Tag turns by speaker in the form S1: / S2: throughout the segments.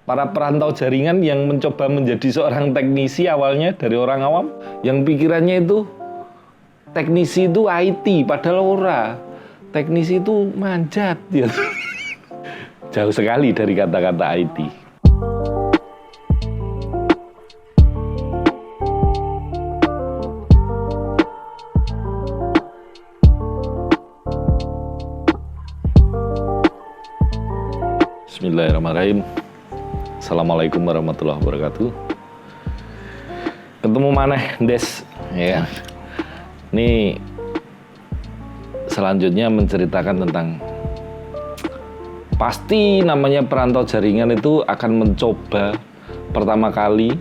S1: para perantau jaringan yang mencoba menjadi seorang teknisi awalnya dari orang awam yang pikirannya itu teknisi itu IT, padahal ora. Teknisi itu manjat ya. Jauh sekali dari kata-kata IT. Bismillahirrahmanirrahim. Assalamualaikum warahmatullahi wabarakatuh. Ketemu maneh, Des. Ya. Ini selanjutnya menceritakan tentang pasti namanya perantau jaringan itu akan mencoba pertama kali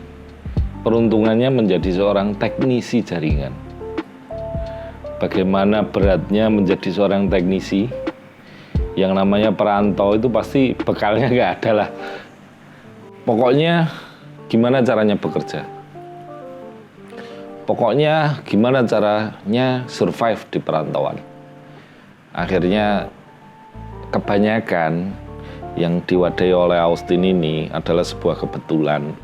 S1: peruntungannya menjadi seorang teknisi jaringan. Bagaimana beratnya menjadi seorang teknisi? Yang namanya perantau itu pasti bekalnya nggak ada lah. Pokoknya gimana caranya bekerja. Pokoknya gimana caranya survive di perantauan. Akhirnya kebanyakan yang diwadahi oleh Austin ini adalah sebuah kebetulan.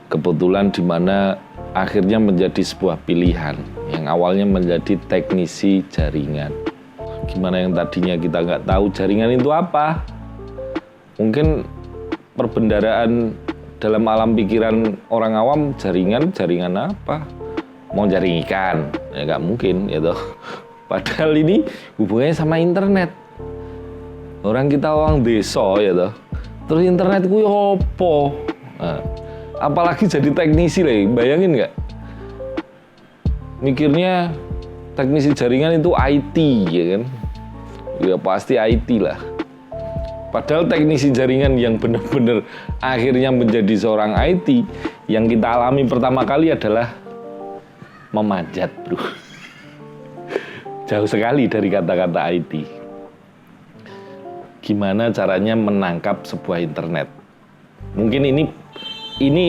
S1: Kebetulan di mana akhirnya menjadi sebuah pilihan yang awalnya menjadi teknisi jaringan. Gimana yang tadinya kita nggak tahu jaringan itu apa. Mungkin perbendaraan dalam alam pikiran orang awam jaringan apa? Mau jaring ikan? Ya nggak mungkin gitu. Padahal ini hubungannya sama internet. Orang kita orang desa ya toh. Terus internet kuwi opo? Nah, apalagi jadi teknisi lah, bayangin nggak? Mikirnya teknisi jaringan itu IT ya kan? Ya pasti IT lah. Padahal teknisi jaringan yang benar-benar akhirnya menjadi seorang IT yang kita alami pertama kali adalah memanjat, bro. Jauh sekali dari kata-kata IT. Gimana caranya menangkap sebuah internet? Mungkin ini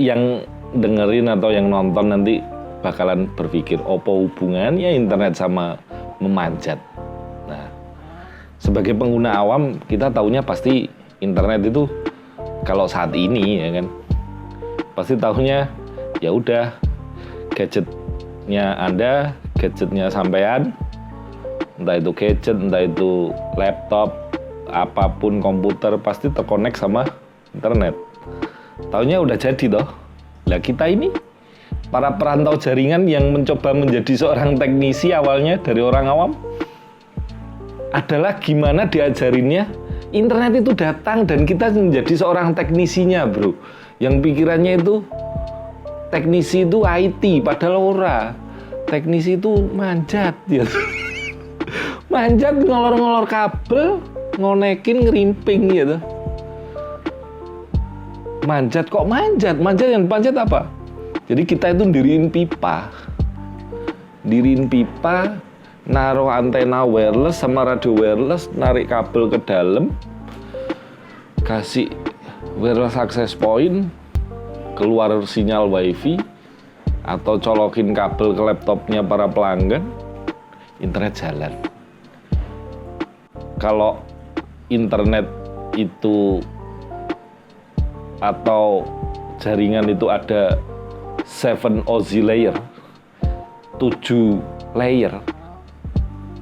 S1: yang dengerin atau yang nonton nanti bakalan berpikir, apa hubungannya internet sama memanjat? Nah, sebagai pengguna awam kita taunya pasti internet itu kalau saat ini ya kan, pasti taunya ya udah gadgetnya Anda, gadgetnya sampean, entah itu gadget, entah itu laptop, apapun komputer pasti terkonek sama internet. Taunya udah jadi toh. Lah kita ini para perantau jaringan yang mencoba menjadi seorang teknisi awalnya dari orang awam adalah gimana diajarinnya internet itu datang dan kita menjadi seorang teknisinya, bro. Yang pikirannya itu teknisi itu IT, padahal ora. Teknisi itu manjat ya. Manjat ngolor-ngolor kabel, ngonekin ngerimping gitu. Manjat kok manjat? Manjat yang panjat apa? Jadi kita itu diriin pipa, naruh antena wireless sama radio wireless, narik kabel ke dalam, kasih wireless access point, keluar sinyal wifi, atau colokin kabel ke laptopnya para pelanggan, internet jalan. Kalau internet itu atau jaringan itu ada 7 OSI layer, 7 layer.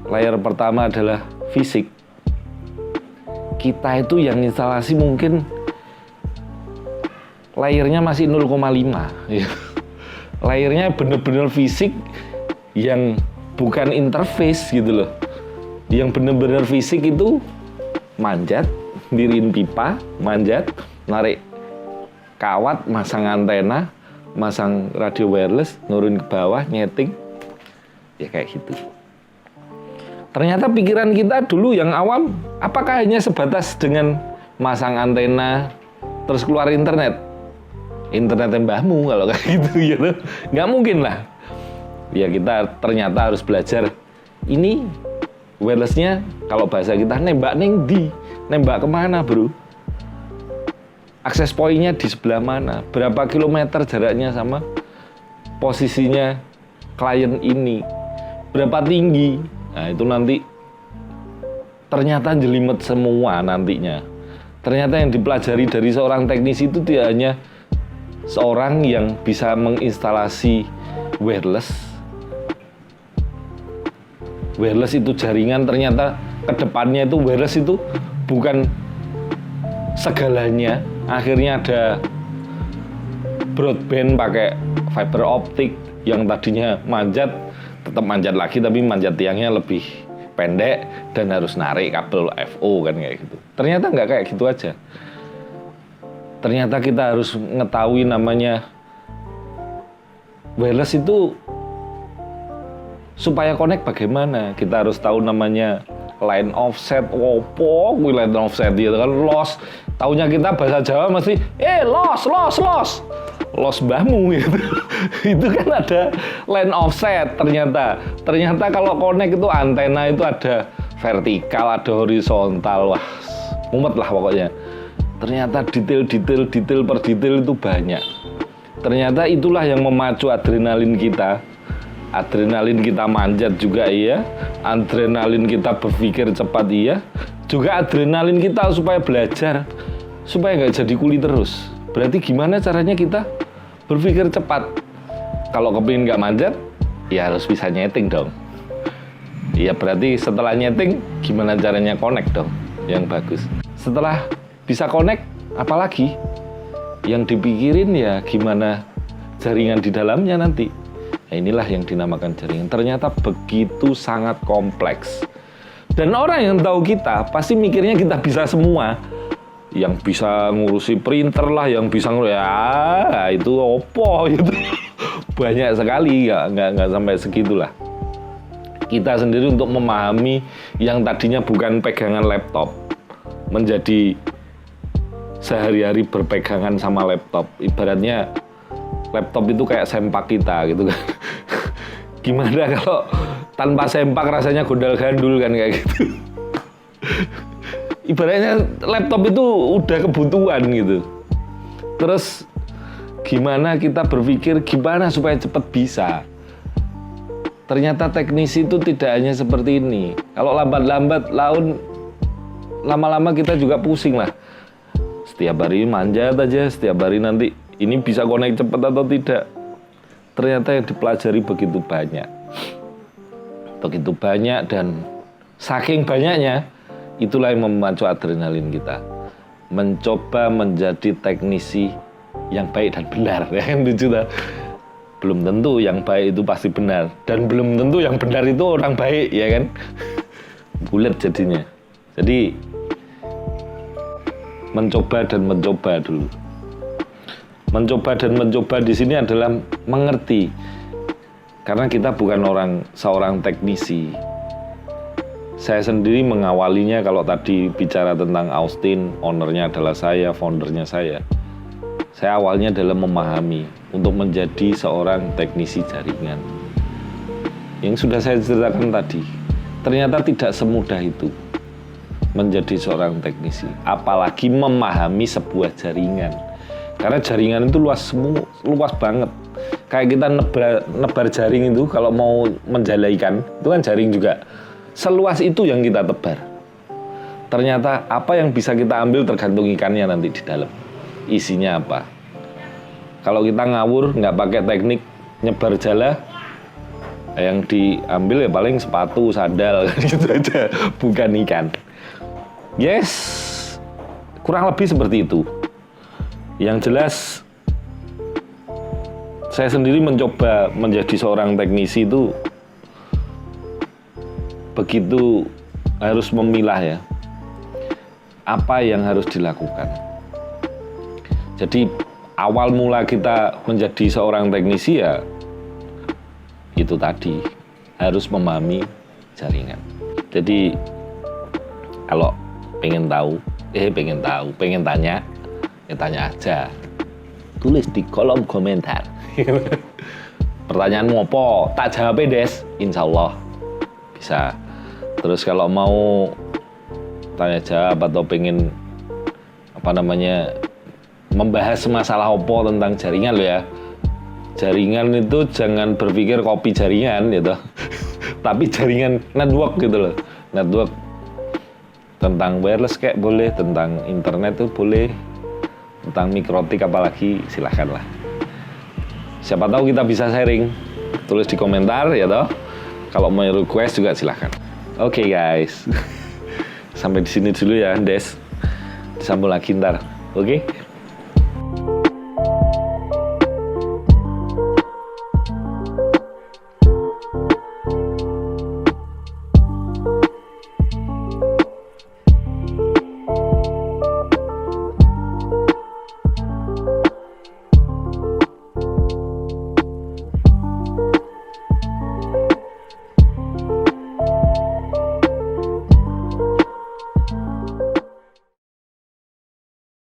S1: Layer pertama adalah fisik. Kita itu yang instalasi mungkin layernya masih 0,5. Layernya benar-benar fisik yang bukan interface gitu loh. Yang benar-benar fisik itu manjat, diriin pipa, manjat, narik kawat, masang antena, masang radio wireless, nurun ke bawah, nyeting. Ya kayak gitu. Ternyata pikiran kita dulu yang awam, apakah hanya sebatas dengan masang antena, terus keluar internet? Internet mbahmu kalau kayak gitu ya. Nggak mungkin lah. Ya kita ternyata harus belajar. Ini wirelessnya kalau bahasa kita nembak nembak kemana, bro? Akses poinnya di sebelah mana? Berapa kilometer jaraknya sama posisinya klien ini? Berapa tinggi? Nah itu nanti ternyata jelimet semua nantinya. Ternyata yang dipelajari dari seorang teknisi itu tidak hanya seorang yang bisa menginstalasi wireless. Wireless itu jaringan, ternyata kedepannya itu wireless itu bukan segalanya. Akhirnya ada broadband pakai fiber optik yang tadinya manjat, tetap manjat lagi tapi manjat tiangnya lebih pendek dan harus narik kabel FO kan kayak gitu. Ternyata nggak kayak gitu aja. Ternyata kita harus mengetahui namanya wireless itu supaya connect bagaimana. Kita harus tahu namanya line offset, opo line offset gitu kan, loss. Taunya kita bahasa Jawa mesti loss mbahmu gitu. Itu kan ada line offset ternyata. Ternyata kalau connect itu antena itu ada vertikal, ada horizontal. Wah, mumet lah pokoknya. Ternyata detail per detail itu banyak. Ternyata itulah yang memacu adrenalin kita. Adrenalin kita manjat juga iya, adrenalin kita berpikir cepat iya, juga adrenalin kita supaya belajar, supaya nggak jadi kuli terus. Berarti gimana caranya kita berpikir cepat? Kalau kepingin nggak manjat, ya harus bisa nyeting dong. Ya berarti setelah nyeting, gimana caranya connect dong, yang bagus. Setelah bisa connect, apalagi yang dipikirin ya gimana jaringan di dalamnya nanti. Nah, inilah yang dinamakan jaringan. Ternyata begitu sangat kompleks. Dan orang yang tahu kita pasti mikirnya kita bisa semua. Yang bisa ngurusi printer lah, yang bisa ya itu opo gitu. Banyak sekali, nggak sampai segitulah. Kita sendiri untuk memahami yang tadinya bukan pegangan laptop menjadi sehari-hari berpegangan sama laptop. Ibaratnya laptop itu kayak sempak kita gitu kan. Gimana kalau tanpa sempak rasanya gondal gandul kan kayak gitu. Ibaratnya laptop itu udah kebutuhan gitu. Terus gimana kita berpikir gimana supaya cepat bisa. Ternyata teknisi itu tidak hanya seperti ini. Kalau lambat-lambat lama-lama kita juga pusing lah. Setiap hari manjat aja, setiap hari nanti ini bisa connect cepat atau tidak. Ternyata yang dipelajari begitu banyak. Begitu banyak dan saking banyaknya, itulah yang memacu adrenalin kita. Mencoba menjadi teknisi yang baik dan benar. Ya kan lucu tak? Belum tentu yang baik itu pasti benar. Dan belum tentu yang benar itu orang baik, ya kan? Bulat jadinya. Jadi, mencoba dan mencoba dulu. Mencoba dan mencoba di sini adalah mengerti. Karena kita bukan seorang teknisi. Saya sendiri mengawalinya kalau tadi bicara tentang Austin, ownernya adalah saya, foundernya saya. Saya awalnya adalah memahami untuk menjadi seorang teknisi jaringan. Yang sudah saya ceritakan tadi, ternyata tidak semudah itu menjadi seorang teknisi. Apalagi memahami sebuah jaringan. Karena jaringan itu luas banget. Kayak kita nebar jaring itu kalau mau menjalaikan, itu kan jaring juga. Seluas itu yang kita tebar. Ternyata apa yang bisa kita ambil tergantung ikannya nanti di dalam. Isinya apa. Kalau kita ngawur, nggak pakai teknik nyebar jala, yang diambil ya paling sepatu, sandal, gitu aja. Bukan ikan. Yes, kurang lebih seperti itu. Yang jelas, saya sendiri mencoba menjadi seorang teknisi itu begitu harus memilah ya, apa yang harus dilakukan. Jadi awal mula kita menjadi seorang teknisi ya itu tadi, harus memahami jaringan. Jadi kalau pengen tanya, ya tanya aja. Tulis di kolom komentar. Pertanyaanmu apa? Tak jawab des, insya Allah bisa. Terus kalau mau tanya jawab atau pengen membahas masalah opo tentang jaringan lo ya. Jaringan itu jangan berpikir kopi jaringan gitu. Tapi jaringan network gitu loh. Network Tentang wireless kayak boleh, tentang internet tuh boleh, tentang mikrotik apalagi silahkan lah. Siapa tahu kita bisa sharing, tulis di komentar ya toh. Kalau mau request juga silahkan. Oke guys, sampai di sini dulu ya Des. Disambung lagi ntar, oke?